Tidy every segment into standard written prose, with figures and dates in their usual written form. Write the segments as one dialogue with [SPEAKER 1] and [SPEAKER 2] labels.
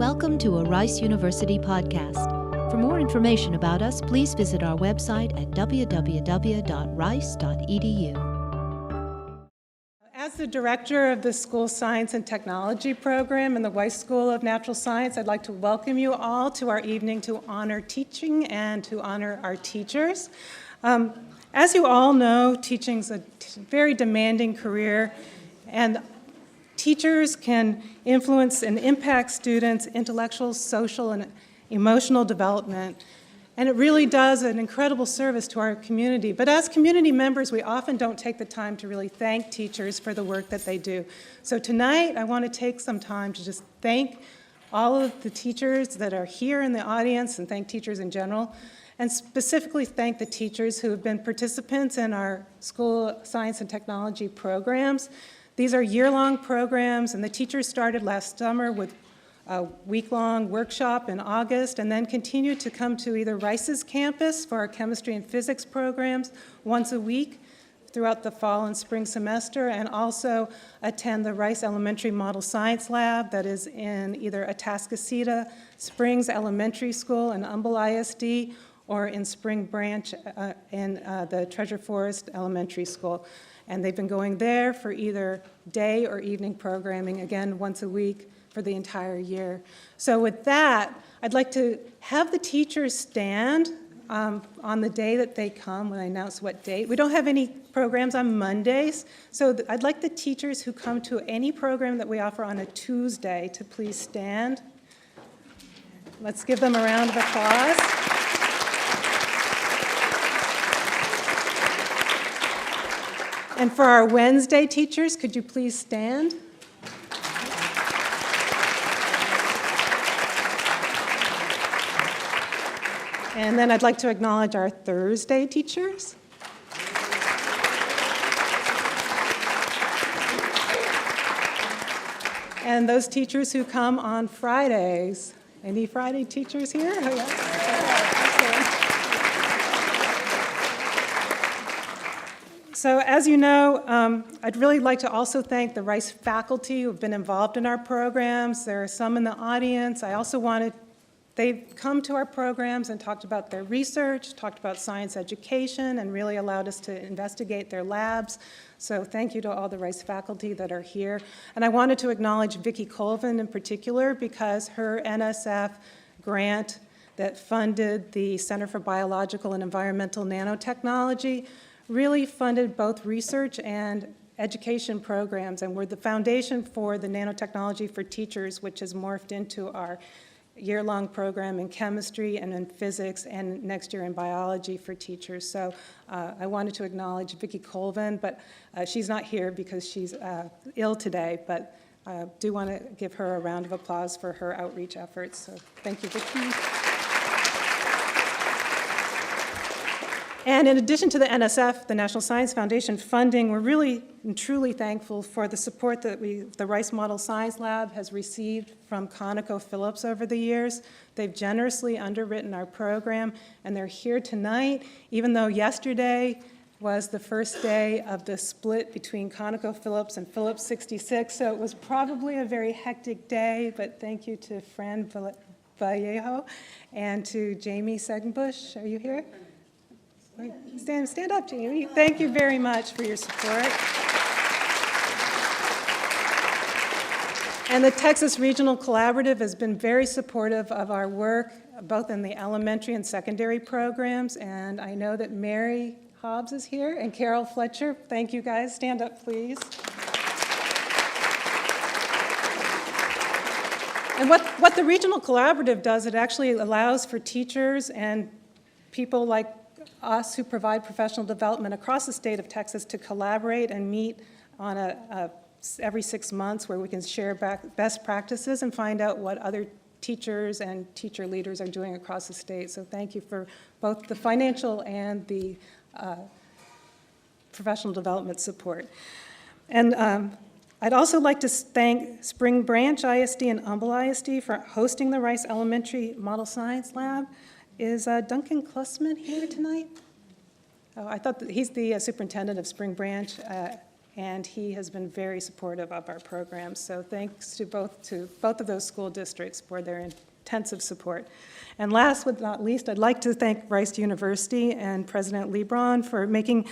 [SPEAKER 1] Welcome to a Rice University podcast. For more information about us, please visit our website at www.rice.edu.
[SPEAKER 2] As the director of the School Science and Technology program in the Weiss School of Natural Science, I'd like to welcome you all to our evening to honor teaching and to honor our teachers. As you all know, teaching's a very demanding career, and teachers can influence and impact students' intellectual, social, and emotional development. And it really does an incredible service to our community. But as community members, we often don't take the time to really thank teachers for the work that they do. So tonight, I want to take some time to just thank all of the teachers that are here in the audience and thank teachers in general, and specifically thank the teachers who have been participants in our school science and technology programs. These are year-long programs, and the teachers started last summer with a week-long workshop in August, and then continued to come to either Rice's campus for our chemistry and physics programs once a week throughout the fall and spring semester, and also attend the Rice Elementary Model Science Lab that is in either Atascocita Springs Elementary School and Humble ISD, or in Spring Branch in the Treasure Forest Elementary School. And they've been going there for either day or evening programming, again, once a week for the entire year. So with that, I'd like to have the teachers stand on the day that they come when I announce what date. We don't have any programs on Mondays, so I'd like the teachers who come to any program that we offer on a Tuesday to please stand. Let's give them a round of applause. And for our Wednesday teachers, could you please stand? And then I'd like to acknowledge our Thursday teachers. And those teachers who come on Fridays. Any Friday teachers here? Oh, yeah. So as you know, I'd really like to also thank the Rice faculty who have been involved in our programs. There are some in the audience. I also wanted, they've come to our programs and talked about their research, talked about science education, and really allowed us to investigate their labs. So thank you to all the Rice faculty that are here. And I wanted to acknowledge Vicki Colvin in particular because her NSF grant that funded the Center for Biological and Environmental Nanotechnology really funded both research and education programs, and we're the foundation for the Nanotechnology for Teachers, which has morphed into our year-long program in chemistry and in physics, and next year in biology for teachers. So I wanted to acknowledge Vicki Colvin, but she's not here because she's ill today, but I do want to give her a round of applause for her outreach efforts. So thank you, Vicki. And in addition to the NSF, the National Science Foundation funding, we're really and truly thankful for the support that the Rice Model Science Lab has received from ConocoPhillips over the years. They've generously underwritten our program, and they're here tonight, even though yesterday was the first day of the split between ConocoPhillips and Phillips 66, so it was probably a very hectic day, but thank you to Fran Vallejo and to Jamie Segenbush. Are you here? Stand up, Jamie. Thank you very much for your support. And the Texas Regional Collaborative has been very supportive of our work, both in the elementary and secondary programs. And I know that Mary Hobbs is here and Carol Fletcher. Thank you, guys. Stand up, please. And what the Regional Collaborative does, it actually allows for teachers and people like us who provide professional development across the state of Texas to collaborate and meet on every 6 months where we can share best practices and find out what other teachers and teacher leaders are doing across the state. So thank you for both the financial and the professional development support. And I'd also like to thank Spring Branch ISD and Humble ISD for hosting the Rice Elementary Model Science Lab. Is Duncan Klussman here tonight? Oh, I thought that he's the superintendent of Spring Branch. and he has been very supportive of our program. So thanks to both of those school districts for their intensive support. And last but not least, I'd like to thank Rice University and President Leebron for making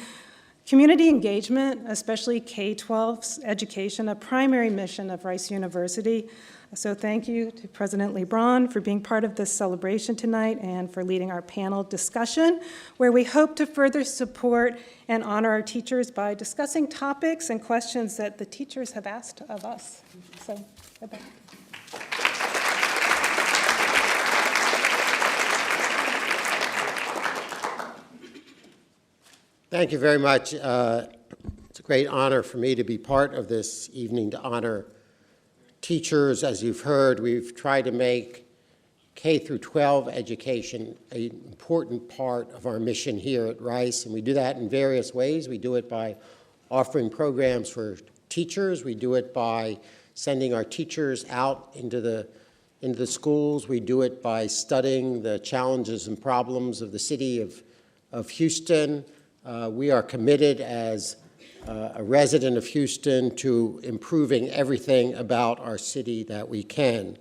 [SPEAKER 2] community engagement, especially K-12 education, a primary mission of Rice University. So thank you to President Leebron for being part of this celebration tonight and for leading our panel discussion, where we hope to further support and honor our teachers by discussing topics and questions that the teachers have asked of us. So, bye-bye.
[SPEAKER 3] Thank you very much. It's a great honor for me to be part of this evening to honor teachers. As you've heard, we've tried to make K through 12 education an important part of our mission here at Rice, and we do that in various ways. We do it by offering programs for teachers. We do it by sending our teachers out into the schools. We do it by studying the challenges and problems of the city of Houston. We are committed as a resident of Houston to improving everything about our city that we can.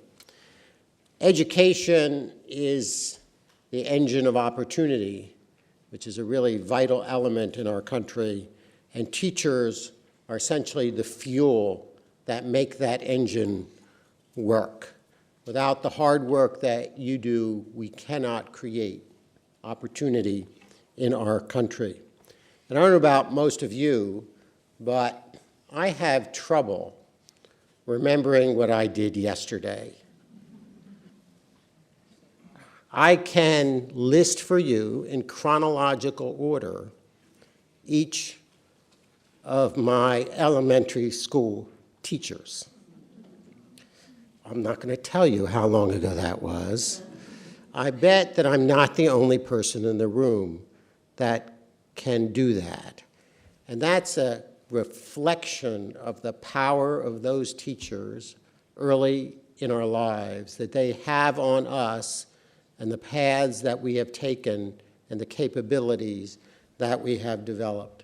[SPEAKER 3] Education is the engine of opportunity, which is a really vital element in our country, and teachers are essentially the fuel that make that engine work. Without the hard work that you do, we cannot create opportunity in our country. And I don't know about most of you, but I have trouble remembering what I did yesterday. I can list for you in chronological order each of my elementary school teachers. I'm not going to tell you how long ago that was. I bet that I'm not the only person in the room that can do that. And that's a reflection of the power of those teachers early in our lives, that they have on us and the paths that we have taken and the capabilities that we have developed.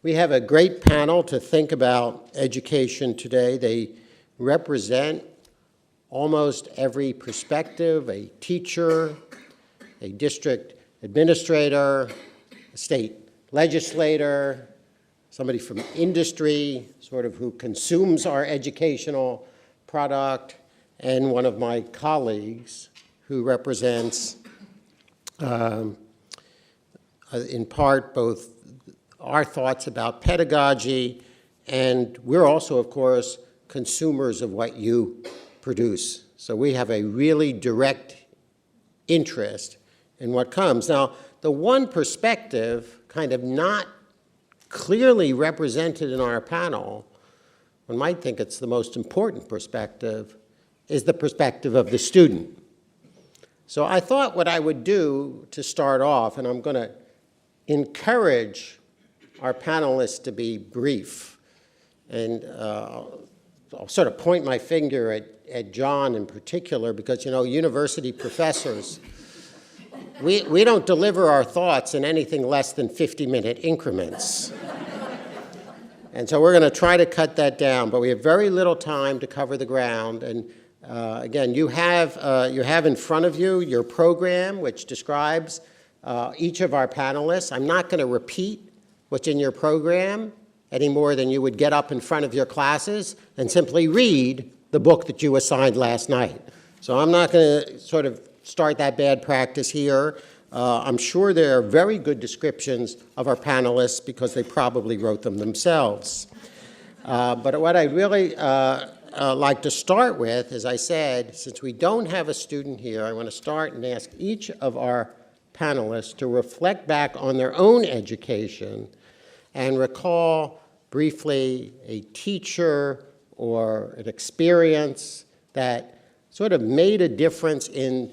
[SPEAKER 3] We have a great panel to think about education today. They represent almost every perspective: a teacher, a district administrator, a state legislator, somebody from industry, sort of who consumes our educational product, and one of my colleagues who represents, in part, both our thoughts about pedagogy, and we're also, of course, consumers of what you produce. So we have a really direct interest in what comes. Now, the one perspective, kind of not clearly represented in our panel, one might think it's the most important perspective, is the perspective of the student. So I thought what I would do to start off, and I'm going to encourage our panelists to be brief, and I'll sort of point my finger at John in particular, because, you know, university professors, we don't deliver our thoughts in anything less than 50-minute increments. And so we're going to try to cut that down, but we have very little time to cover the ground. And again, you have in front of you your program, which describes each of our panelists. I'm not going to repeat what's in your program any more than you would get up in front of your classes and simply read the book that you assigned last night. So I'm not going to sort of start that bad practice here. I'm sure there are very good descriptions of our panelists because they probably wrote them themselves. But what I'd really like to start with, as I said, since we don't have a student here, I want to start and ask each of our panelists to reflect back on their own education and recall briefly a teacher or an experience that sort of made a difference in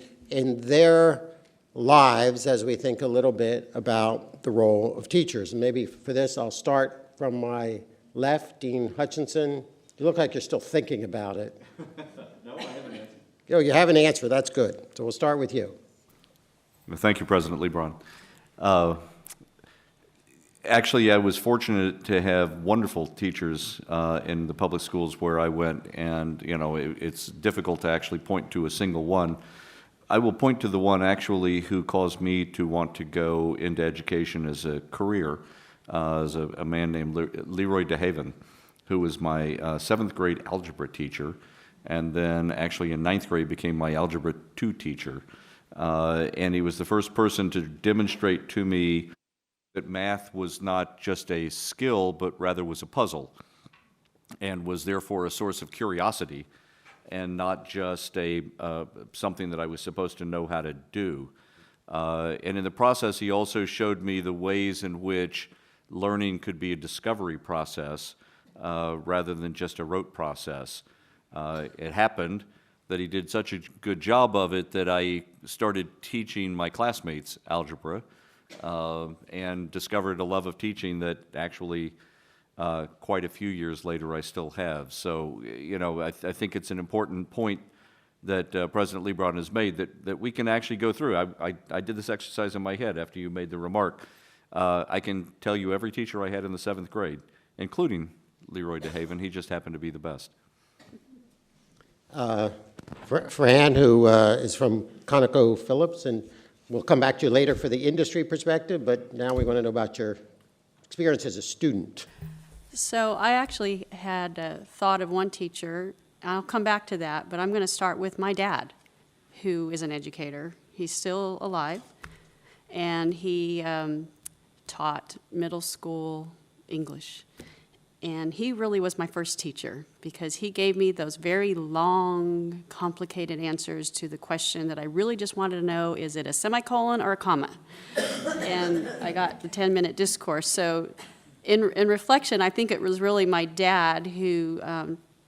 [SPEAKER 3] their lives as we think a little bit about the role of teachers. And maybe for this, I'll start from my left, Dean Hutchinson. You look like you're still thinking about it.
[SPEAKER 4] No, I have an answer.
[SPEAKER 3] Oh, you have an answer. That's good. So we'll start with you.
[SPEAKER 4] Thank you, President Leebron. Actually, I was fortunate to have wonderful teachers in the public schools where I went, and it's difficult to actually point to a single one. I will point to the one actually who caused me to want to go into education as a career, as a man named Leroy DeHaven, who was my 7th grade algebra teacher, and then actually in 9th grade became my Algebra 2 teacher. And he was the first person to demonstrate to me that math was not just a skill, but rather was a puzzle, and was therefore a source of curiosity, and not just something that I was supposed to know how to do. And in the process, he also showed me the ways in which learning could be a discovery process rather than just a rote process. It happened that he did such a good job of it that I started teaching my classmates algebra and discovered a love of teaching that actually quite a few years later I still have. So, I think it's an important point that President Leebron has made, that we can actually go through. I did this exercise in my head after you made the remark. I can tell you every teacher I had in the 7th grade, including Leroy DeHaven. He just happened to be the best.
[SPEAKER 3] Fran, who is from ConocoPhillips, and we'll come back to you later for the industry perspective, but now we want to know about your experience as a student.
[SPEAKER 5] So I actually had thought of one teacher. I'll come back to that, but I'm going to start with my dad, who is an educator. He's still alive, and he taught middle school English. And he really was my first teacher because he gave me those very long, complicated answers to the question that I really just wanted to know, is it a semicolon or a comma? And I got the 10-minute discourse. So in reflection, I think it was really my dad who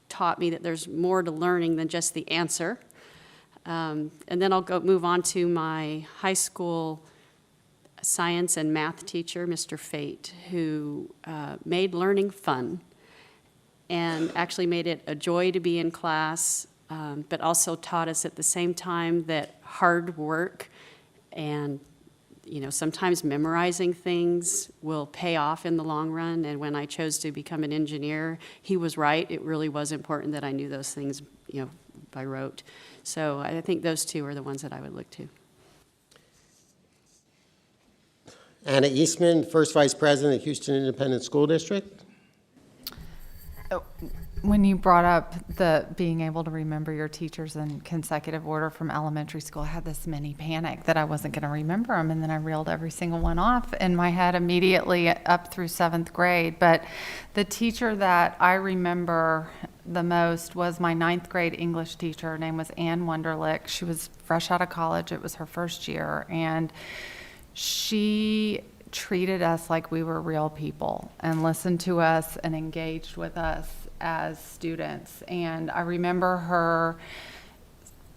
[SPEAKER 5] taught me that there's more to learning than just the answer. And then I'll move on to my high school science and math teacher, Mr. Fate, who made learning fun and actually made it a joy to be in class, but also taught us at the same time that hard work and sometimes memorizing things will pay off in the long run. And when I chose to become an engineer, he was right. It really was important that I knew those things, by rote. So I think those two are the ones that I would look to.
[SPEAKER 3] Anna Eastman, first Vice President of Houston Independent School District.
[SPEAKER 6] When you brought up the being able to remember your teachers in consecutive order from elementary school, I had this mini panic that I wasn't going to remember them, and then I reeled every single one off in my head immediately up through 7th grade. But the teacher that I remember the most was my 9th grade English teacher. Her name was Ann Wunderlich. She was fresh out of college. It was her first year, and she treated us like we were real people and listened to us and engaged with us as students. And I remember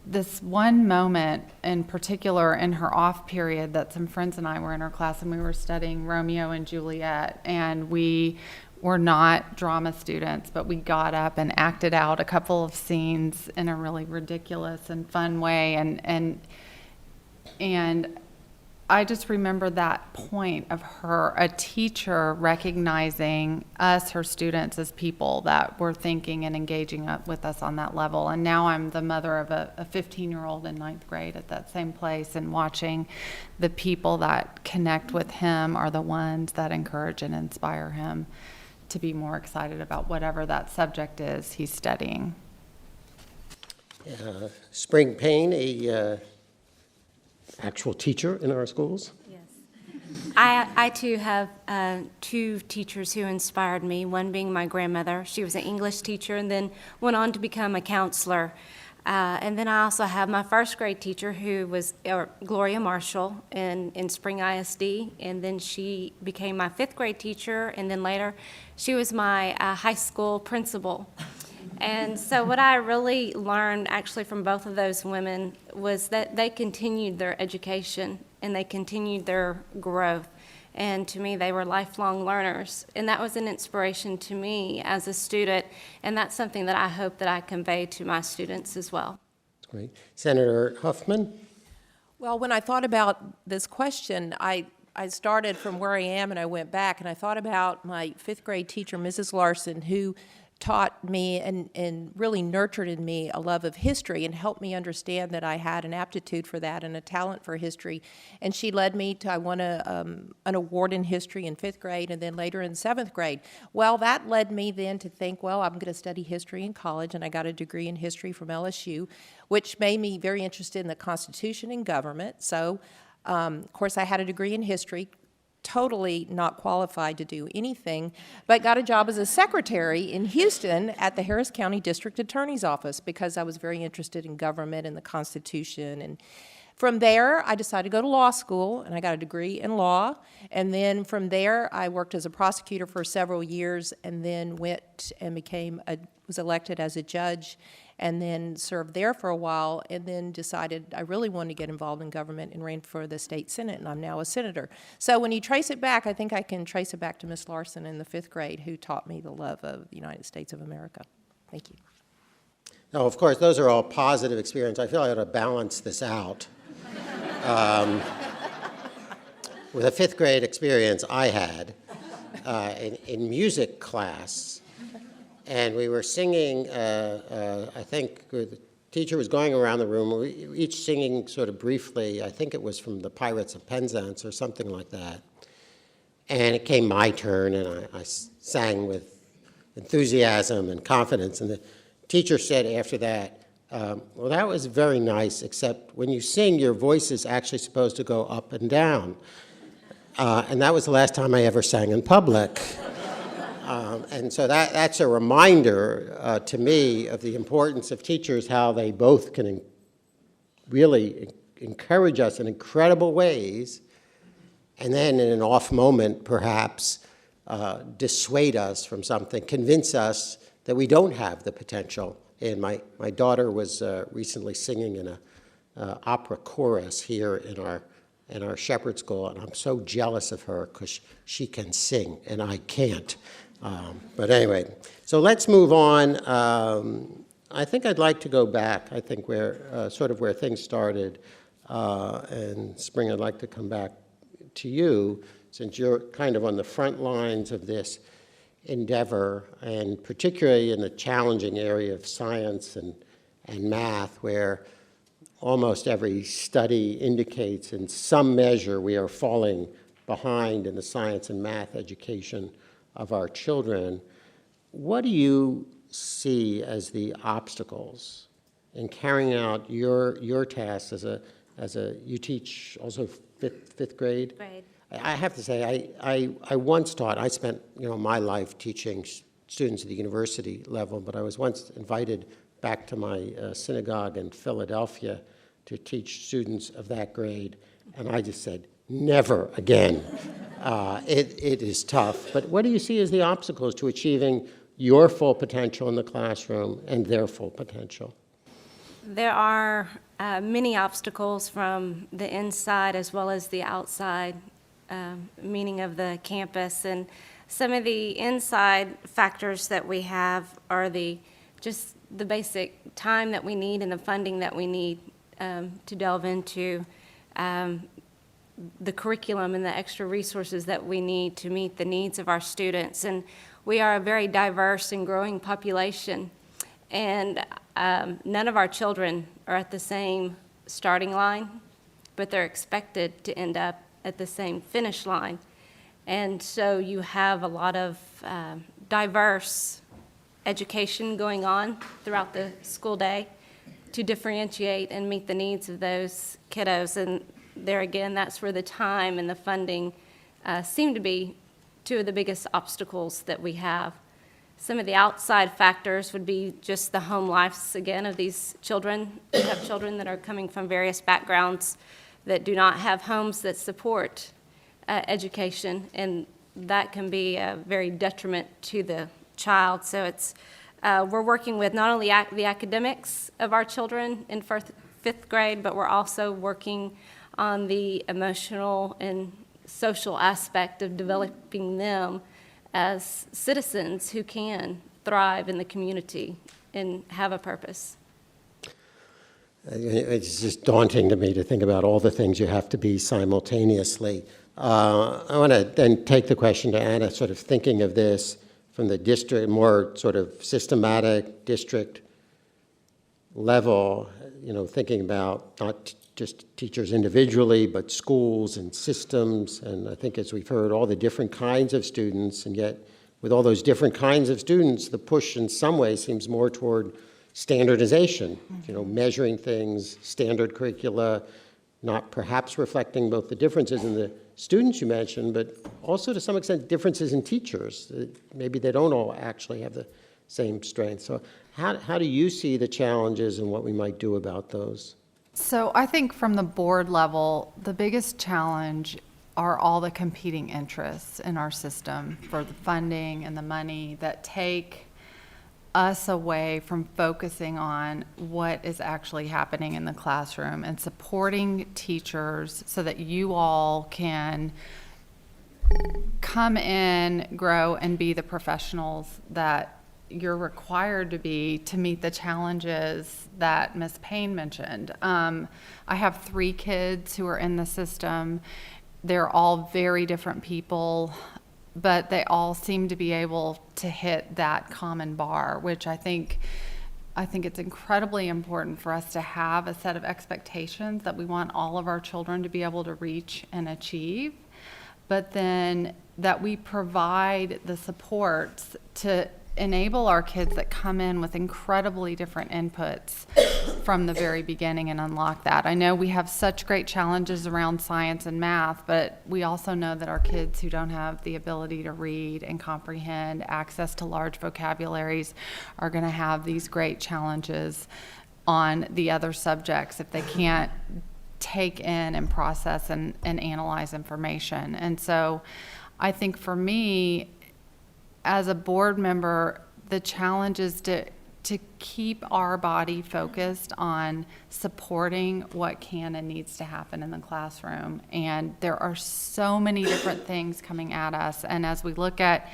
[SPEAKER 6] this one moment in particular in her off period that some friends and I were in her class and we were studying Romeo and Juliet, and we were not drama students, but we got up and acted out a couple of scenes in a really ridiculous and fun way. And I just remember that point of her, a teacher recognizing us, her students, as people that were thinking and engaging with us on that level. And now I'm the mother of a 15-year-old in 9th grade at that same place, and watching the people that connect with him are the ones that encourage and inspire him to be more excited about whatever that subject is he's studying.
[SPEAKER 3] Spring Payne, a actual teacher in our schools.
[SPEAKER 7] Yes. I too have two teachers who inspired me, one being my grandmother. She was an English teacher and then went on to become a counselor. And then I also have my first grade teacher who was Gloria Marshall in Spring ISD, and then she became my 5th grade teacher, and then later she was my high school principal. And so what I really learned actually from both of those women was that they continued their education and they continued their growth. And to me, they were lifelong learners. And that was an inspiration to me as a student. And that's something that I hope that I convey to my students as well.
[SPEAKER 3] That's great. Senator Huffman?
[SPEAKER 8] Well, when I thought about this question, I I started from where I am and I went back, and I thought about my 5th grade teacher, Mrs. Larson, who taught me and really nurtured in me a love of history and helped me understand that I had an aptitude for that and a talent for history. And she led me to, I won an award in history in 5th grade and then later in 7th grade. Well, that led me then to think, well, I'm going to study history in college, and I got a degree in history from LSU, which made me very interested in the Constitution and government. So, of course, I had a degree in history, totally not qualified to do anything, but got a job as a secretary in Houston at the Harris County District Attorney's Office because I was very interested in government and the Constitution. And from there, I decided to go to law school, and I got a degree in law. And then from there, I worked as a prosecutor for several years, and then went and was elected as a judge, and then served there for a while, and then decided I really wanted to get involved in government and ran for the state senate, and I'm now a senator. So when you trace it back, I think I can trace it back to Miss Larson in the 5th grade, who taught me the love of the United States of America. Thank you.
[SPEAKER 3] Now, of course, those are all positive experiences. I feel I ought to balance this out. With a 5th grade experience I had in music class, and we were singing, I think the teacher was going around the room, we were each singing sort of briefly, I think it was from the Pirates of Penzance or something like that. And it came my turn, and I sang with enthusiasm and confidence, and the teacher said after that, well, that was very nice, except when you sing, your voice is actually supposed to go up and down. And that was the last time I ever sang in public. And so that's a reminder to me of the importance of teachers, how they both can really encourage us in incredible ways, and then in an off moment, perhaps, dissuade us from something, convince us that we don't have the potential. And my daughter was recently singing in an opera chorus here in our Shepherd School, and I'm so jealous of her because she can sing and I can't. But anyway, so let's move on. I think I'd like to go back, I think where sort of where things started. And Spring, I'd like to come back to you, since you're kind of on the front lines of this endeavor, and particularly in the challenging area of science and math, where almost every study indicates in some measure we are falling behind in the science and math education of our children. What do you see as the obstacles in carrying out your tasks as a you teach also fifth grade?
[SPEAKER 7] Grade.
[SPEAKER 3] I have to say, I once taught, I spent my life teaching students at the university level, but I was once invited back to my synagogue in Philadelphia to teach students of that grade, and I just said, never again. It is tough, but what do you see as the obstacles to achieving your full potential in the classroom and their full potential?
[SPEAKER 7] There are many obstacles from the inside as well as the outside, meaning of the campus. And some of the inside factors that we have are just the basic time that we need and the funding that we need to delve into the curriculum and the extra resources that we need to meet the needs of our students. And we are a very diverse and growing population, and none of our children are at the same starting line, but they're expected to end up at the same finish line. And so you have a lot of diverse education going on throughout the school day to differentiate and meet the needs of those kiddos. And there again, that's where the time and the funding seem to be two of the biggest obstacles that we have. Some of the outside factors would be just the home lives, again, of these children. We have children that are coming from various backgrounds that do not have homes that support education, and that can be a very detriment to the child. So we're working with not only the academics of our children in fifth grade, but we're also working on the emotional and social aspect of developing them as citizens who can thrive in the community and have a purpose.
[SPEAKER 3] It's just daunting to me to think about all the things you have to be simultaneously. I want to then take the question to Anna, sort of thinking of this from the district, more sort of systematic district level, thinking about not just teachers individually, but schools and systems. And I think, as we've heard, all the different kinds of students, and yet with all those different kinds of students, the push in some ways seems more toward standardization, measuring things, standard curricula, not perhaps reflecting both the differences in the students you mentioned, but also to some extent differences in teachers. Maybe they don't all actually have the same strength. So how do you see the challenges and what we might do about those?
[SPEAKER 6] So I think from the board level, the biggest challenge are all the competing interests in our system for the funding and the money that take us away from focusing on what is actually happening in the classroom and supporting teachers so that you all can come in, grow, and be the professionals that you're required to be to meet the challenges that Ms. Payne mentioned. I have 3 kids who are in the system. They're all very different people, but they all seem to be able to hit that common bar, which I think it's incredibly important for us to have a set of expectations that we want all of our children to be able to reach and achieve, but then that we provide the supports to enable our kids that come in with incredibly different inputs from the very beginning and unlock that. I know we have such great challenges around science and math, but we also know that our kids who don't have the ability to read and comprehend, access to large vocabularies, are going to have these great challenges on the other subjects if they can't take in and process and analyze information. And so I think for me, as a board member, the challenge is to keep our body focused on supporting what can and needs to happen in the classroom. And there are so many different things coming at us. And as we look at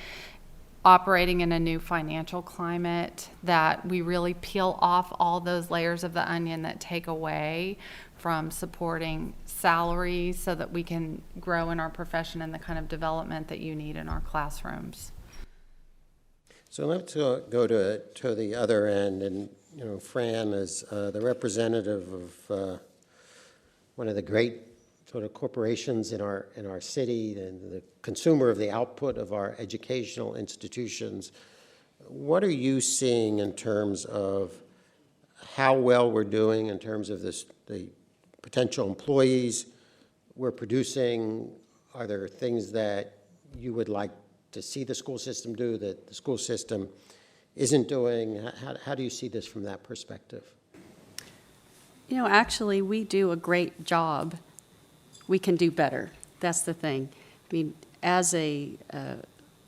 [SPEAKER 6] operating in a new financial climate, that we really peel off all those layers of the onion that take away from supporting salaries so that we can grow in our profession and the kind of development that you need in our classrooms.
[SPEAKER 3] So let's go to the other end, and Fran is the representative of one of the great sort of corporations in our city and the consumer of the output of our educational institutions. What are you seeing in terms of how well we're doing in terms of the potential employees we're producing? Are there things that you would like to see the school system do that the school system isn't doing? How do you see this from that perspective?
[SPEAKER 5] Actually, we do a great job. We can do better. That's the thing. I mean, as a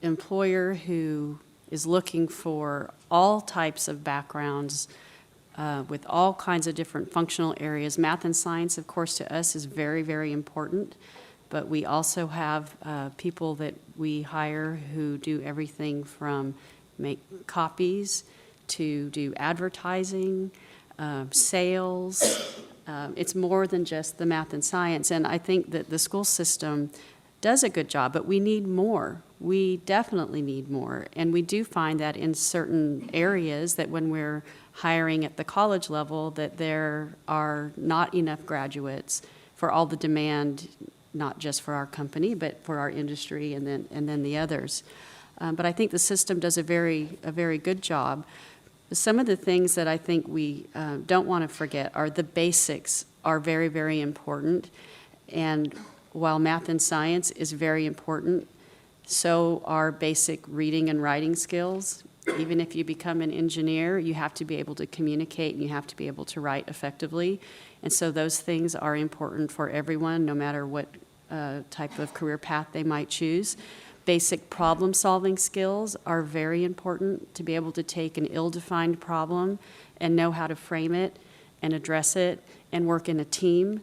[SPEAKER 5] employer who is looking for all types of backgrounds with all kinds of different functional areas, math and science, of course, to us is very, very important. But we also have people that we hire who do everything from make copies to do advertising, sales. It's more than just the math and science. And I think that the school system does a good job, but we need more. We definitely need more. And we do find that in certain areas that when we're hiring at the college level that there are not enough graduates for all the demand, not just for our company, but for our industry and then the others. But I think the system does a very good job. Some of the things that I think we don't want to forget are the basics are very, very important. And while math and science is very important, so are basic reading and writing skills. Even if you become an engineer, you have to be able to communicate and you have to be able to write effectively. And so those things are important for everyone, no matter what type of career path they might choose. Basic problem-solving skills are very important to be able to take an ill-defined problem and know how to frame it and address it and work in a team.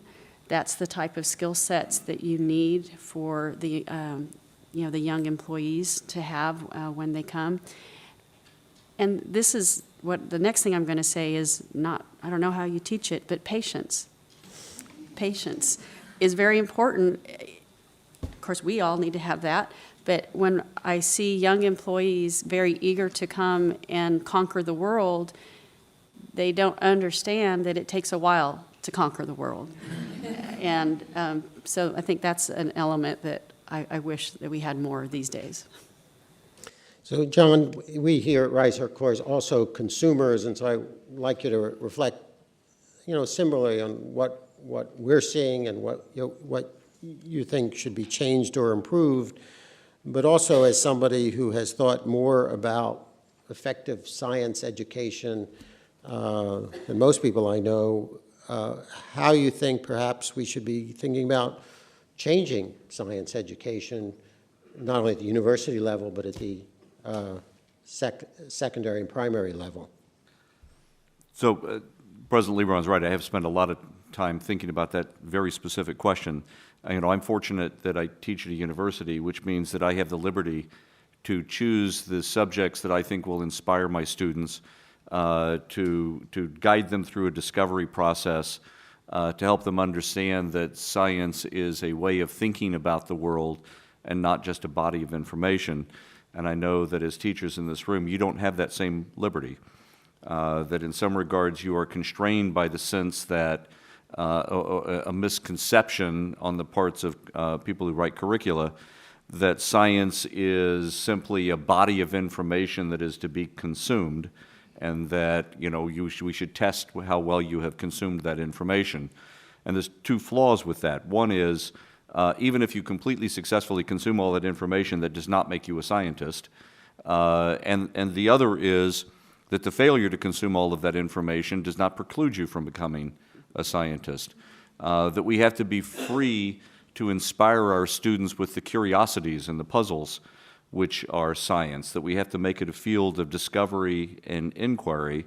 [SPEAKER 5] That's the type of skill sets that you need for the young employees to have when they come. And this is what the next thing I'm going to say is not, I don't know how you teach it, but patience. Patience is very important. of course, we all need to have that. But when I see young employees very eager to come and conquer the world, they don't understand that it takes a while to conquer the world. And so I think that's an element that I wish that we had more these days.
[SPEAKER 3] So, Joan, we here at Rice are, of course, also consumers, and so I'd like you to reflect, similarly on what we're seeing and what you think should be changed or improved, but also as somebody who has thought more about effective science education than most people I know, how you think perhaps we should be thinking about changing science education, not only at the university level, but at the secondary and primary level.
[SPEAKER 4] So President Leebron's right. I have spent a lot of time thinking about that very specific question. I'm fortunate that I teach at a university, which means that I have the liberty to choose the subjects that I think will inspire my students, to guide them through a discovery process, to help them understand that science is a way of thinking about the world and not just a body of information. And I know that as teachers in this room, you don't have that same liberty, that in some regards you are constrained by the sense that a misconception on the parts of people who write curricula that science is simply a body of information that is to be consumed, and that we should test how well you have consumed that information. And there's two flaws with that. One is even if you completely successfully consume all that information, that does not make you a scientist. And the other is that the failure to consume all of that information does not preclude you from becoming a scientist. That we have to be free to inspire our students with the curiosities and the puzzles which are science, that we have to make it a field of discovery and inquiry,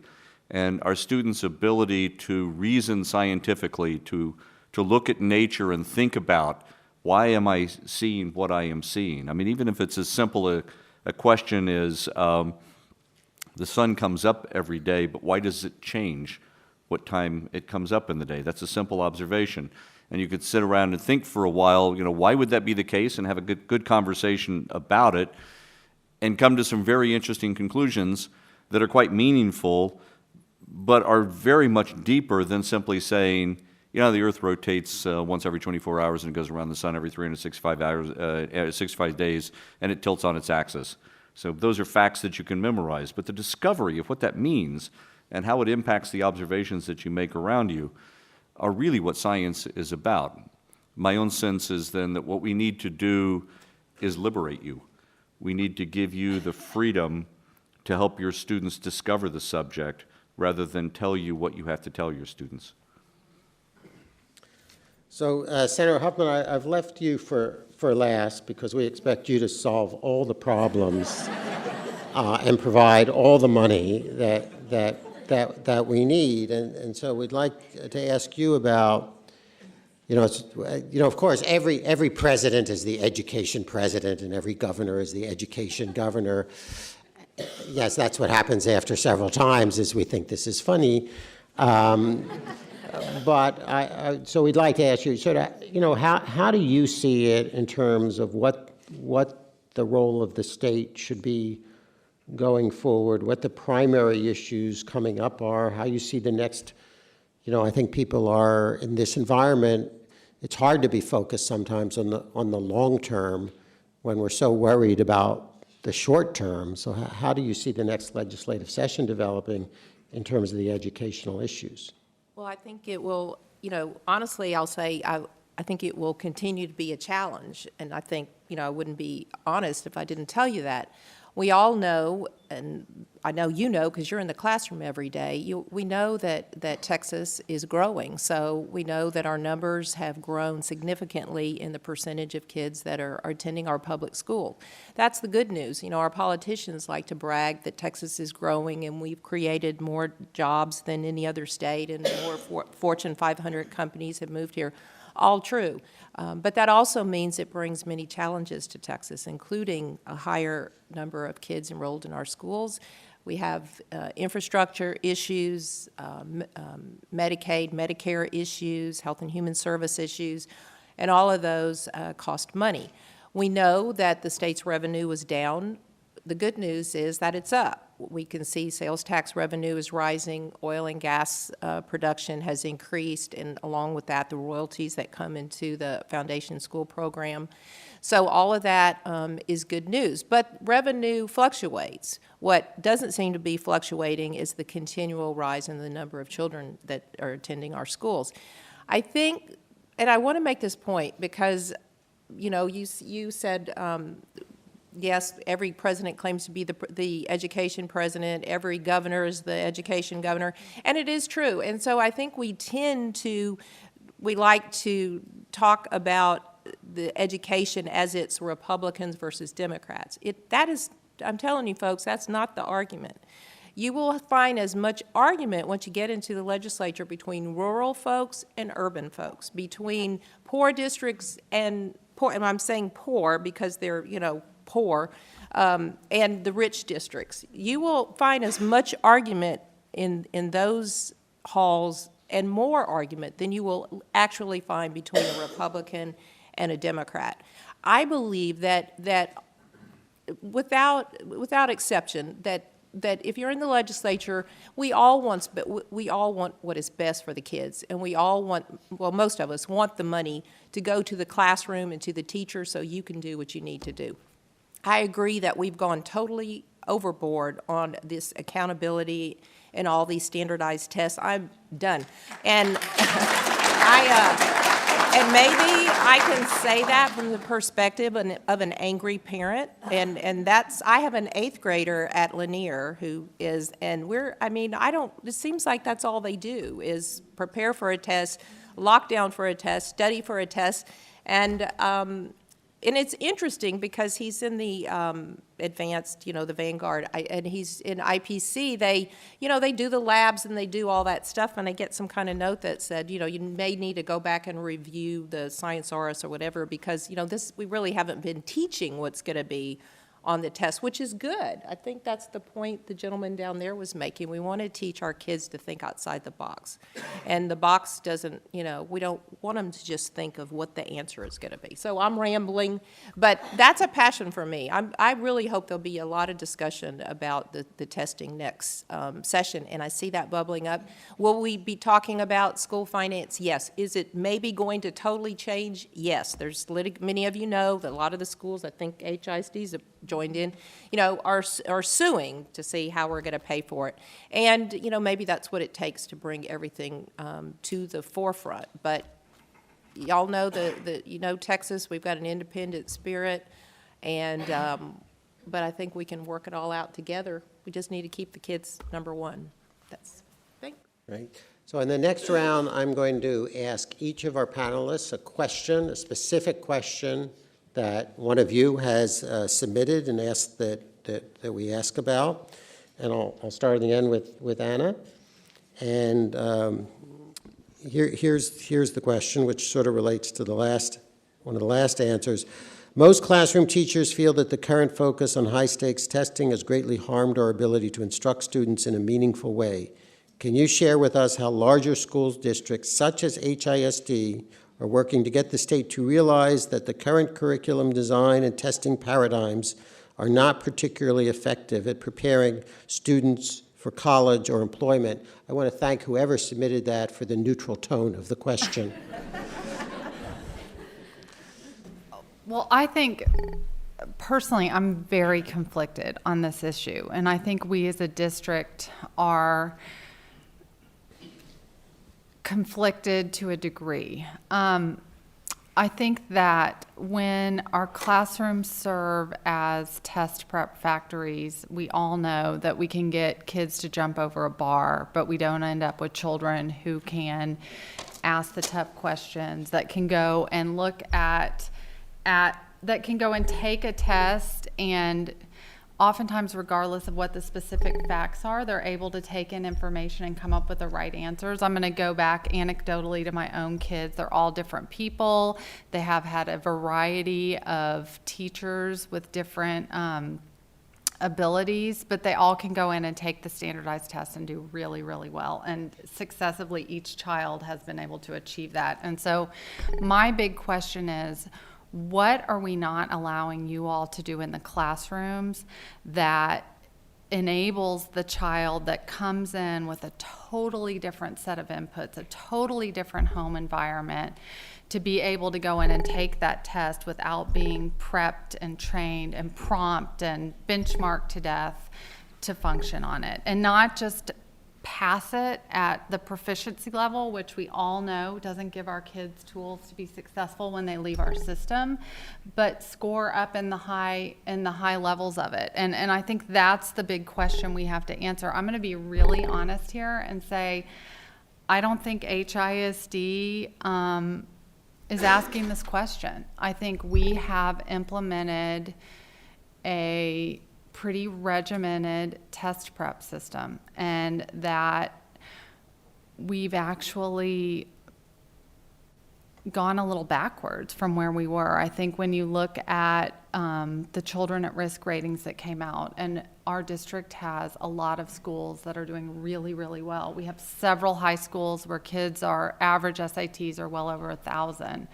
[SPEAKER 4] and our students' ability to reason scientifically, to look at nature and think about, why am I seeing what I am seeing? I mean, even if it's as simple a question as the sun comes up every day, but why does it change what time it comes up in the day? That's a simple observation. And you could sit around and think for a while, why would that be the case, and have a good conversation about it, and come to some very interesting conclusions that are quite meaningful, but are very much deeper than simply saying, the Earth rotates once every 24 hours and it goes around the sun every 65 days, and it tilts on its axis. So those are facts that you can memorize. But the discovery of what that means and how it impacts the observations that you make around you are really what science is about. My own sense is then that what we need to do is liberate you. We need to give you the freedom to help your students discover the subject rather than tell you what you have to tell your students.
[SPEAKER 3] So, Senator Huffman, I've left you for last because we expect you to solve all the problems and provide all the money that we need. And so we'd like to ask you about, of course, every president is the education president and every governor is the education governor. Yes, that's what happens after several times, is we think this is funny. But so we'd like to ask you, how do you see it in terms of what the role of the state should be going forward, what the primary issues coming up are, how you see the next, I think people are in this environment, it's hard to be focused sometimes on the long term when we're so worried about the short term. So how do you see the next legislative session developing in terms of the educational issues?
[SPEAKER 8] Well, I think it will, honestly, I'll say I think it will continue to be a challenge. And I think, I wouldn't be honest if I didn't tell you that. We all know, and I know you know because you're in the classroom every day, we know that Texas is growing. So we know that our numbers have grown significantly in the percentage of kids that are attending our public school. That's the good news. Our politicians like to brag that Texas is growing and we've created more jobs than any other state and more Fortune 500 companies have moved here. All true. But that also means it brings many challenges to Texas, including a higher number of kids enrolled in our schools. We have infrastructure issues, Medicaid, Medicare issues, Health and Human Service issues. and all of those cost money. We know that the state's revenue was down. The good news is that it's up. We can see sales tax revenue is rising, oil and gas production has increased, and along with that, the royalties that come into the foundation school program. So all of that is good news. But revenue fluctuates. What doesn't seem to be fluctuating is the continual rise in the number of children that are attending our schools. I think, and I want to make this point because, you know, you said, yes, every president claims to be the education president, every governor is the education governor, and it is true. And so I think we like to talk about the education as it's Republicans versus Democrats. I'm telling you folks, that's not the argument. You will find as much argument once you get into the legislature between rural folks and urban folks, between poor districts and poor, and I'm saying poor because they're, you know, poor, and the rich districts. You will find as much argument in those halls and more argument than you will actually find between a Republican and a Democrat. I believe that without exception, that if you're in the legislature, we all want what is best for the kids, and we all want, well, most of us want the money to go to the classroom and to the teacher so you can do what you need to do. I agree that we've gone totally overboard on this accountability and all these standardized tests. I'm done. And and maybe I can say that from the perspective of an angry parent, and that's, I have an 8th grader at Lanier who is, and it seems like that's all they do is prepare for a test, lock down for a test, study for a test, and it's interesting because he's in the advanced, the Vanguard, and he's in IPC. They do the labs and they do all that stuff, and I get some kind of note that said, you may need to go back and review the Science RS or whatever because, we really haven't been teaching what's going to be on the test, which is good. I think that's the point the gentleman down there was making. We want to teach our kids to think outside the box. And the box doesn't, we don't want them to just think of what the answer is going to be. So I'm rambling, but that's a passion for me. I really hope there'll be a lot of discussion about the testing next session, and I see that bubbling up. Will we be talking about school finance? Yes. Is it maybe going to totally change? Yes. There's many of you know that a lot of the schools, I think HISDs have joined in, are suing to see how we're going to pay for it. And, maybe that's what it takes to bring everything to the forefront. But y'all know Texas, we've got an independent spirit, and but I think we can work it all out together. We just need to keep the kids number one.
[SPEAKER 3] Right. So in the next round, I'm going to ask each of our panelists a question, a specific question that one of you has submitted and asked that we ask about. And I'll start at the end with Anna. And here's the question, which sort of relates to one of the last answers. Most classroom teachers feel that the current focus on high-stakes testing has greatly harmed our ability to instruct students in a meaningful way. Can you share with us how larger school districts, such as HISD, are working to get the state to realize that the current curriculum design and testing paradigms are not particularly effective at preparing students for college or employment? I want to thank whoever submitted that for the neutral tone of the question.
[SPEAKER 6] Well, I think, personally, I'm very conflicted on this issue, and I think we as a district are conflicted to a degree. I think that when our classrooms serve as test prep factories, we all know that we can get kids to jump over a bar, but we don't end up with children who can ask the tough questions, that can go and look that can go and take a test, and oftentimes, regardless of what the specific facts are, they're able to take in information and come up with the right answers. I'm going to go back anecdotally to my own kids. They're all different people. They have had a variety of teachers with different abilities, but they all can go in and take the standardized tests and do really, really well. And successively, each child has been able to achieve that. And so my big question is, what are we not allowing you all to do in the classrooms that enables the child that comes in with a totally different set of inputs, a totally different home environment, to be able to go in and take that test without being prepped and trained and prompt and benchmarked to death to function on it, and not just pass it at the proficiency level, which we all know doesn't give our kids tools to be successful when they leave our system, but score up in the high levels of it. And I think that's the big question we have to answer. I'm going to be really honest here and say, I don't think HISD is asking this question. I think we have implemented a pretty regimented test prep system, and that we've actually gone a little backwards from where we were. I think when you look at the children at risk ratings that came out, and our district has a lot of schools that are doing really, really well. We have several high schools where kids are average SATs are well over 1,000.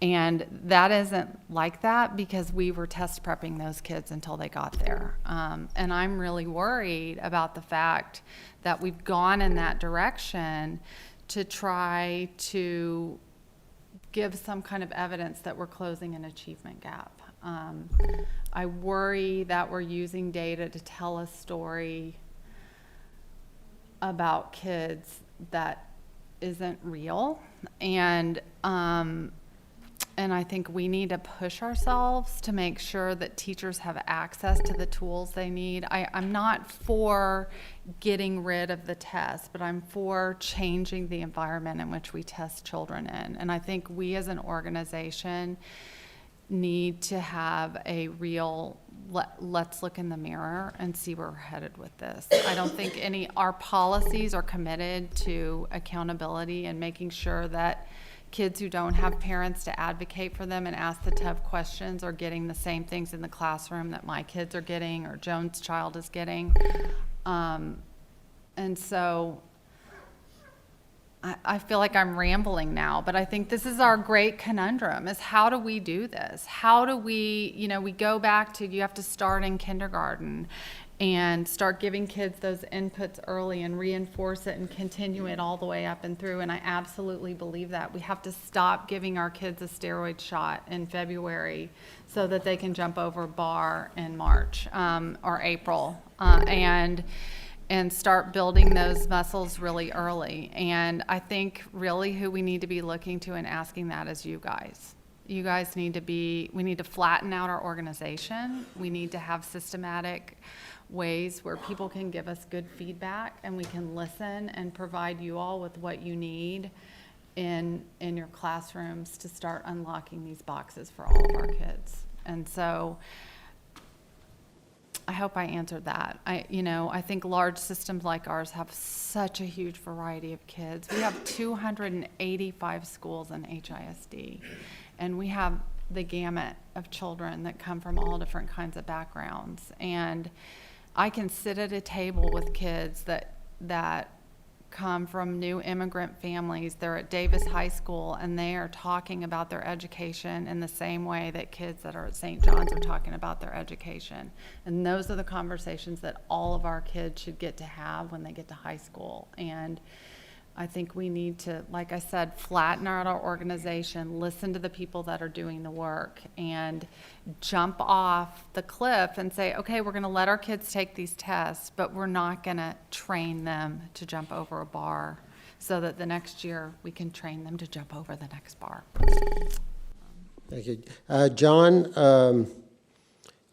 [SPEAKER 6] And that isn't like that because we were test prepping those kids until they got there. And I'm really worried about the fact that we've gone in that direction to try to give some kind of evidence that we're closing an achievement gap. I worry that we're using data to tell a story about kids that isn't real. And I think we need to push ourselves to make sure that teachers have access to the tools they need. I'm not for getting rid of the test, but I'm for changing the environment in which we test children in. And I think we as an organization need to have a real, let's look in the mirror and see where we're headed with this. I don't think our policies are committed to accountability and making sure that kids who don't have parents to advocate for them and ask the tough questions are getting the same things in the classroom that my kids are getting or Joan's child is getting. And so I feel like I'm rambling now, but I think this is our great conundrum, is how do we do this? How do we, we go back to, you have to start in kindergarten and start giving kids those inputs early and reinforce it and continue it all the way up and through. And I absolutely believe that. We have to stop giving our kids a steroid shot in February so that they can jump over a bar in March or April and start building those muscles really early. And I think really who we need to be looking to and asking that is you guys. You guys we need to flatten out our organization. We need to have systematic ways where people can give us good feedback and we can listen and provide you all with what you need in your classrooms to start unlocking these boxes for all of our kids. And so I hope I answered that. I think large systems like ours have such a huge variety of kids. We have 285 schools in HISD, and we have the gamut of children that come from all different kinds of backgrounds. And I can sit at a table with kids that come from new immigrant families. They're at Davis High School, and they are talking about their education in the same way that kids that are at St. John's are talking about their education. And those are the conversations that all of our kids should get to have when they get to high school. And I think we need to, like I said, flatten out our organization, listen to the people that are doing the work, and jump off the cliff and say, okay, we're going to let our kids take these tests, but we're not going to train them to jump over a bar so that the next year we can train them to jump over the next bar.
[SPEAKER 3] Thank you. John,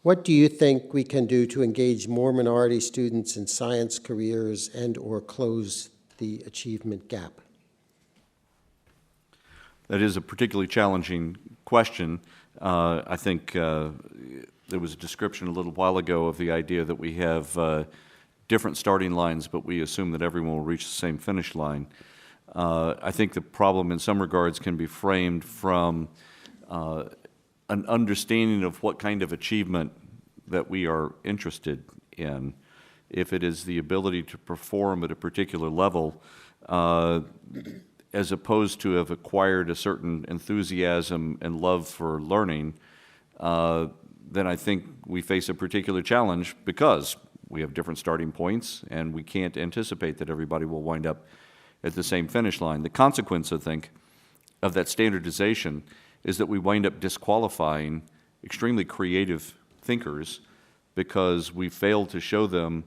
[SPEAKER 3] what do you think we can do to engage more minority students in science careers and/or close the achievement gap?
[SPEAKER 4] That is a particularly challenging question. I think there was a description a little while ago of the idea that we have different starting lines, but we assume that everyone will reach the same finish line. I think the problem in some regards can be framed from an understanding of what kind of achievement that we are interested in. If it is the ability to perform at a particular level, as opposed to have acquired a certain enthusiasm and love for learning, then I think we face a particular challenge because we have different starting points and we can't anticipate that everybody will wind up at the same finish line. The consequence, I think, of that standardization is that we wind up disqualifying extremely creative thinkers because we fail to show them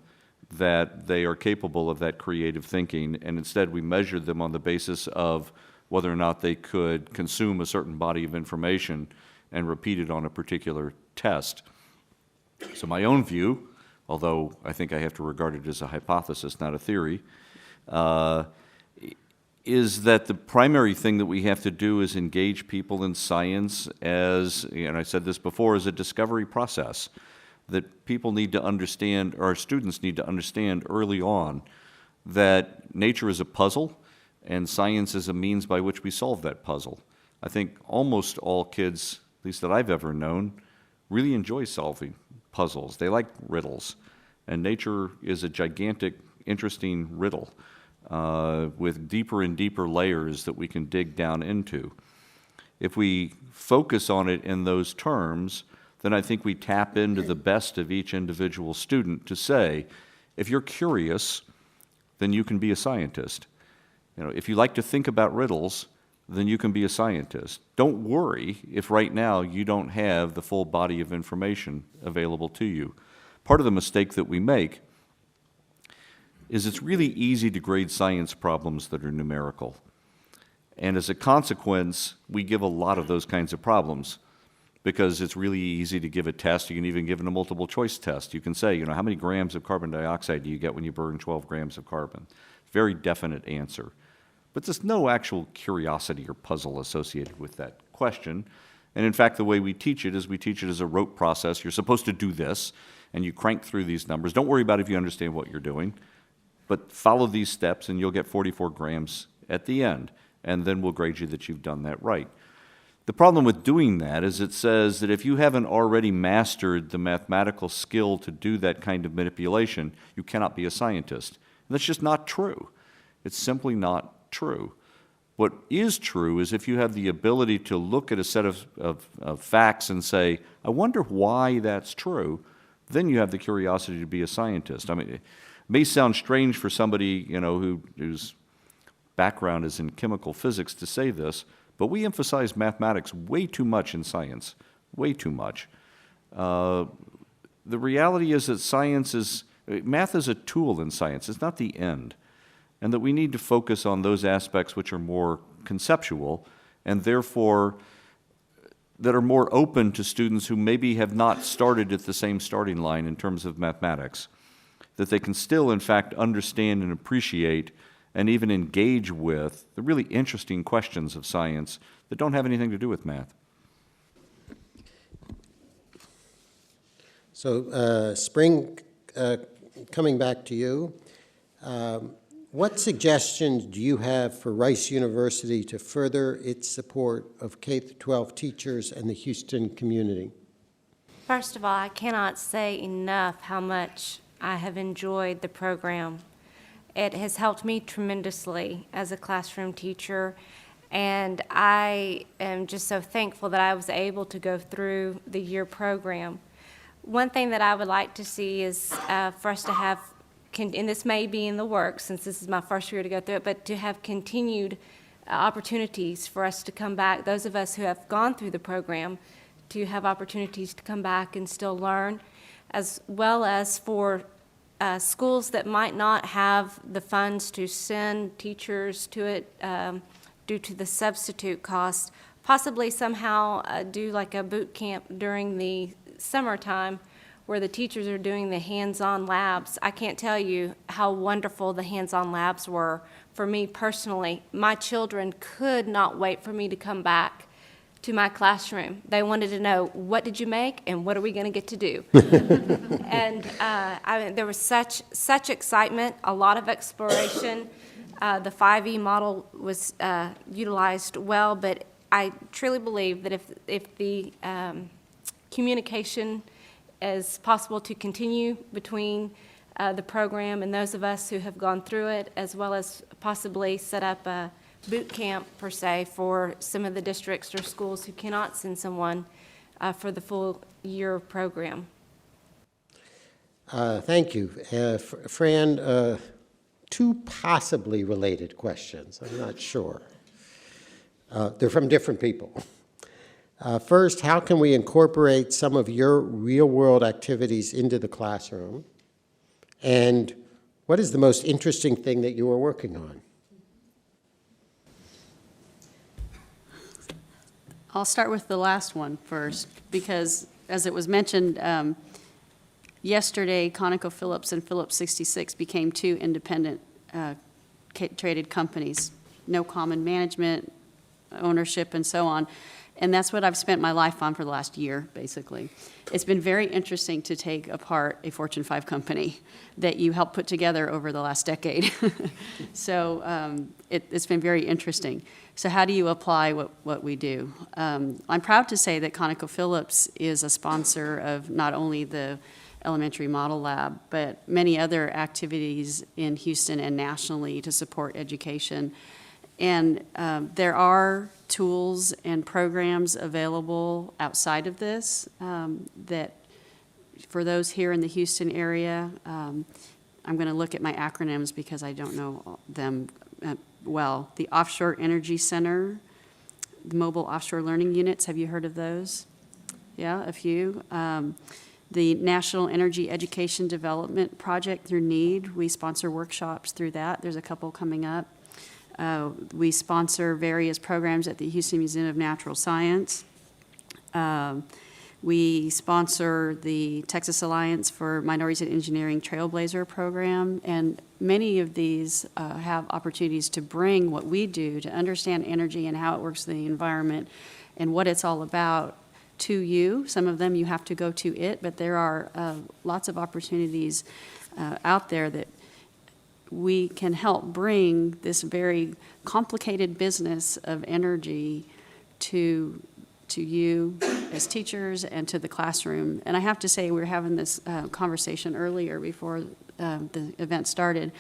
[SPEAKER 4] that they are capable of that creative thinking, and instead we measure them on the basis of whether or not they could consume a certain body of information and repeat it on a particular test. So my own view, although I think I have to regard it as a hypothesis, not a theory, is that the primary thing that we have to do is engage people in science as, and I said this before, as a discovery process. That people need to understand, or our students need to understand early on, that nature is a puzzle and science is a means by which we solve that puzzle. I think almost all kids, at least that I've ever known, really enjoy solving puzzles. They like riddles. And nature is a gigantic, interesting riddle with deeper and deeper layers that we can dig down into. If we focus on it in those terms, then I think we tap into the best of each individual student to say, if you're curious, then you can be a scientist. You know, if you like to think about riddles, then you can be a scientist. Don't worry if right now you don't have the full body of information available to you. Part of the mistake that we make is it's really easy to grade science problems that are numerical. And as a consequence, we give a lot of those kinds of problems because it's really easy to give a test. You can even give it a multiple choice test. You can say, you know, how many grams of carbon dioxide do you get when you burn 12 grams of carbon? Very definite answer. But there's no actual curiosity or puzzle associated with that question. And in fact, the way we teach it is we teach it as a rote process. You're supposed to do this, and you crank through these numbers. Don't worry about if you understand what you're doing, but follow these steps and you'll get 44 grams at the end, and then we'll grade you that you've done that right. The problem with doing that is it says that if you haven't already mastered the mathematical skill to do that kind of manipulation, you cannot be a scientist. And that's just not true. It's simply not true. What is true is if you have the ability to look at a set of facts and say, I wonder why that's true, then you have the curiosity to be a scientist. I mean, it may sound strange for somebody, you know, whose background is in chemical physics to say this, but we emphasize mathematics way too much in science, way too much. The reality is that math is a tool in science, it's not the end, and that we need to focus on those aspects which are more conceptual and therefore that are more open to students who maybe have not started at the same starting line in terms of mathematics, that they can still, in fact, understand and appreciate and even engage with the really interesting questions of science that don't have anything to do with math.
[SPEAKER 3] So, Spring, coming back to you, what suggestions do you have for Rice University to further its support of K-12 teachers and the Houston community?
[SPEAKER 7] First of all, I cannot say enough how much I have enjoyed the program. It has helped me tremendously as a classroom teacher, and I am just so thankful that I was able to go through the year program. One thing that I would like to see is for us to have, and this may be in the works since this is my first year to go through it, but to have continued opportunities for us to come back, those of us who have gone through the program, to have opportunities to come back and still learn, as well as for schools that might not have the funds to send teachers to it due to the substitute cost, possibly somehow do like a boot camp during the summertime where the teachers are doing the hands-on labs. I can't tell you how wonderful the hands-on labs were for me personally. My children could not wait for me to come back to my classroom. They wanted to know, what did you make and what are we going to get to do? And there was such excitement, a lot of exploration. The 5E model was utilized well, but I truly believe that if the communication as possible to continue between the program and those of us who have gone through it, as well as possibly set up a boot camp, per se, for some of the districts or schools who cannot send someone for the full year program.
[SPEAKER 3] Thank you. Fran, two possibly related questions. I'm not sure. They're from different people. First, how can we incorporate some of your real-world activities into the classroom? And what is the most interesting thing that you are working on?
[SPEAKER 5] I'll start with the last one first, because as it was mentioned, yesterday, ConocoPhillips and Phillips 66 became two independent traded companies, no common management, ownership, and so on. And that's what I've spent my life on for the last year, basically. It's been very interesting to take apart a Fortune 5 company that you helped put together over the last decade. So it's been very interesting. So how do you apply what we do? I'm proud to say that ConocoPhillips is a sponsor of not only the Elementary Model Lab, but many other activities in Houston and nationally to support education. And there are tools and programs available outside of this that for those here in the Houston area, I'm going to look at my acronyms because I don't know them well. The Offshore Energy Center, the Mobile Offshore Learning Units, have you heard of those? Yeah, a few. The National Energy Education Development Project through NEED, we sponsor workshops through that. There's a couple coming up. We sponsor various programs at the Houston Museum of Natural Science. We sponsor the Texas Alliance for Minorities in Engineering Trailblazer program, and many of these have opportunities to bring what we do to understand energy and how it works in the environment and what it's all about to you. Some of them you have to go to it, but there are lots of opportunities out there that we can help bring this very complicated business of energy to you as teachers and to the classroom. And I have to say, we were having this conversation earlier before the event started,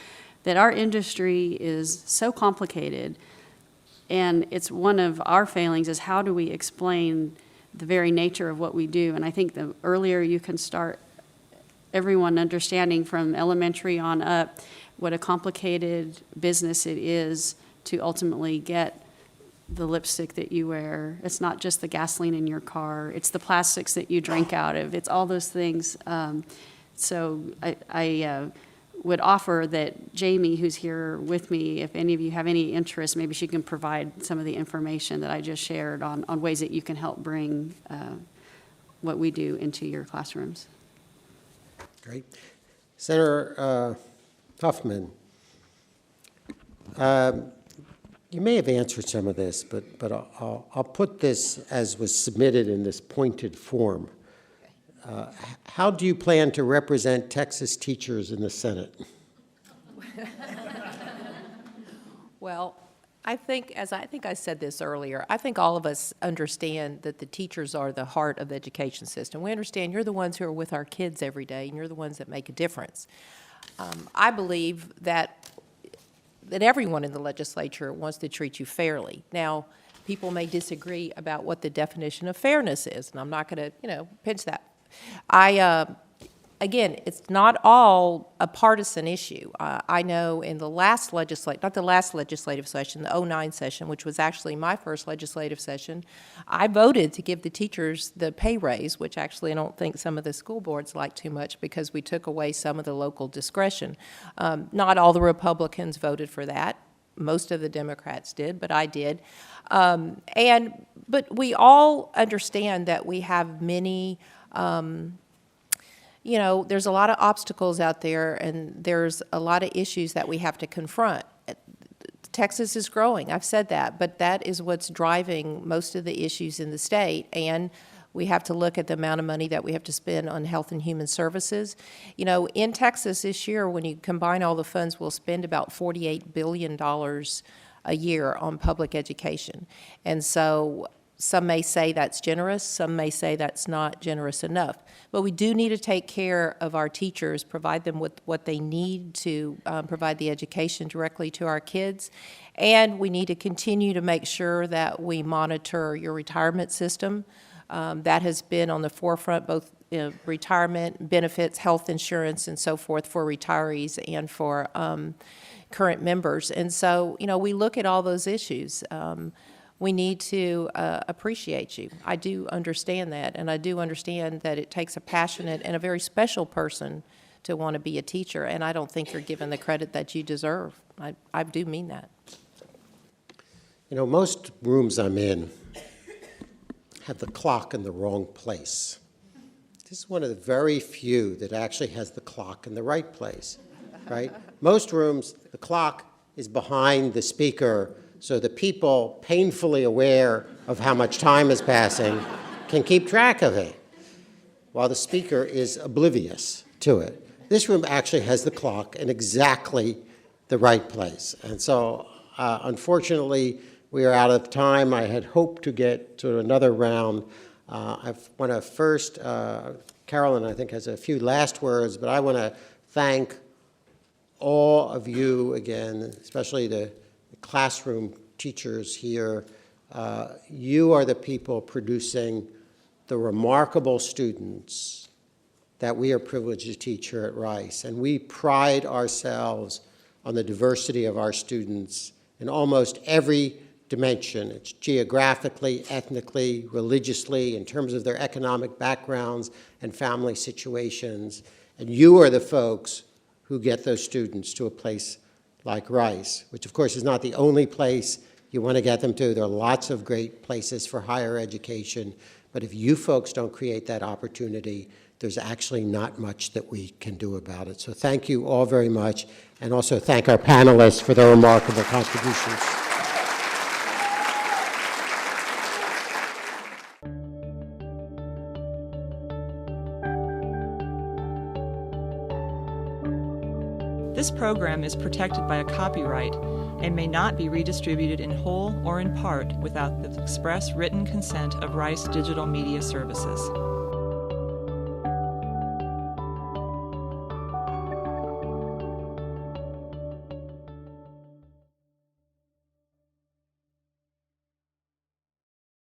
[SPEAKER 5] that our industry is so complicated, and it's one of our failings is how do we explain the very nature of what we do. And I think the earlier you can start everyone understanding from elementary on up what a complicated business it is to ultimately get the lipstick that you wear. It's not just the gasoline in your car. It's the plastics that you drink out of. It's all those things. So I would offer that Jamie, who's here with me, if any of you have any interest, maybe she can provide some of the information that I just shared on ways that you can help bring what we do into your classrooms.
[SPEAKER 3] Great. Senator Huffman, you may have answered some of this, but I'll put this as was submitted in this pointed form. How do you plan to represent Texas teachers in the Senate?
[SPEAKER 8] Well, I think I said this earlier, I think all of us understand that the teachers are the heart of the education system. We understand you're the ones who are with our kids every day, and you're the ones that make a difference. I believe that everyone in the legislature wants to treat you fairly. Now, people may disagree about what the definition of fairness is, and I'm not going to, pinch that. Again, it's not all a partisan issue. I know in the last not the last legislative session, the 2009 session, which was actually my first legislative session, I voted to give the teachers the pay raise, which actually I don't think some of the school boards like too much because we took away some of the local discretion. Not all the Republicans voted for that. Most of the Democrats did, but I did. But we all understand that we have many there's a lot of obstacles out there, and there's a lot of issues that we have to confront. Texas is growing, I've said that, but that is what's driving most of the issues in the state, and we have to look at the amount of money that we have to spend on health and human services. In Texas this year, when you combine all the funds, we'll spend about $48 billion a year on public education. And so Some may say that's generous, some may say that's not generous enough. But we do need to take care of our teachers, provide them with what they need to provide the education directly to our kids. And we need to continue to make sure that we monitor your retirement system. That has been on the forefront, both retirement benefits, health insurance, and so forth for retirees and for current members. And so, we look at all those issues. We need to appreciate you. I do understand that, and I do understand that it takes a passionate and a very special person to want to be a teacher, and I don't think you're given the credit that you deserve. I do mean that.
[SPEAKER 3] Most rooms I'm in have the clock in the wrong place. This is one of the very few that actually has the clock in the right place, right? Most rooms, the clock is behind the speaker, so the people painfully aware of how much time is passing can keep track of it, while the speaker is oblivious to it. This room actually has the clock in exactly the right place. And so, unfortunately, we are out of time. I had hoped to get to another round. I want to first, Carolyn, I think, has a few last words, but I want to thank all of you again, especially the classroom teachers here. You are the people producing the remarkable students that we are privileged to teach here at Rice. And we pride ourselves on the diversity of our students in almost every dimension. It's geographically, ethnically, religiously, in terms of their economic backgrounds and family situations. And you are the folks who get those students to a place like Rice, which of course is not the only place you want to get them to. There are lots of great places for higher education, but if you folks don't create that opportunity, there's actually not much that we can do about it. So thank you all very much, and also thank our panelists for their remarkable contributions.
[SPEAKER 9] This program is protected by a copyright and may not be redistributed in whole or in part without the express written consent of Rice Digital Media Services.